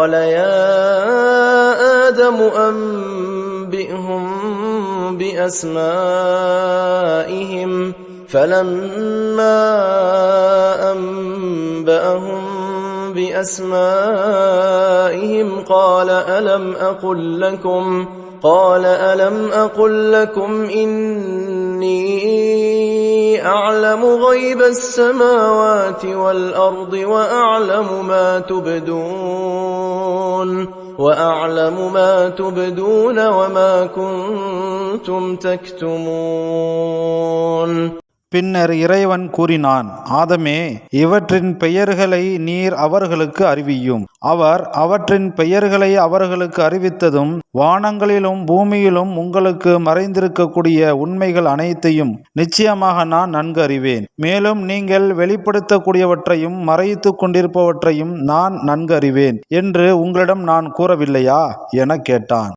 قال يا آدم أنبئهم بأسمائهم فلما أنبأهم بأسمائهم قال ألم أقل لكم إني أعلم غيب السماوات والأرض وأعلم ما تبدون وما كنتم تكتمون. பின்னர் இறைவன் கூறினான், ஆதமே, இவற்றின் பெயர்களை நீர் அவர்களுக்கு அறிவியும். அவர் அவற்றின் பெயர்களை அவர்களுக்கு அறிவித்ததும், வானங்களிலும் பூமியிலும் உங்களுக்கு மறைந்திருக்கக்கூடிய உண்மைகள் அனைத்தையும் நிச்சயமாக நான் நன்கு அறிவேன். மேலும் நீங்கள் வெளிப்படுத்தக்கூடியவற்றையும் மறைத்து கொண்டிருப்பவற்றையும் நான் நன்கு அறிவேன் என்று உங்களிடம் நான் கூறவில்லையா என கேட்டான்.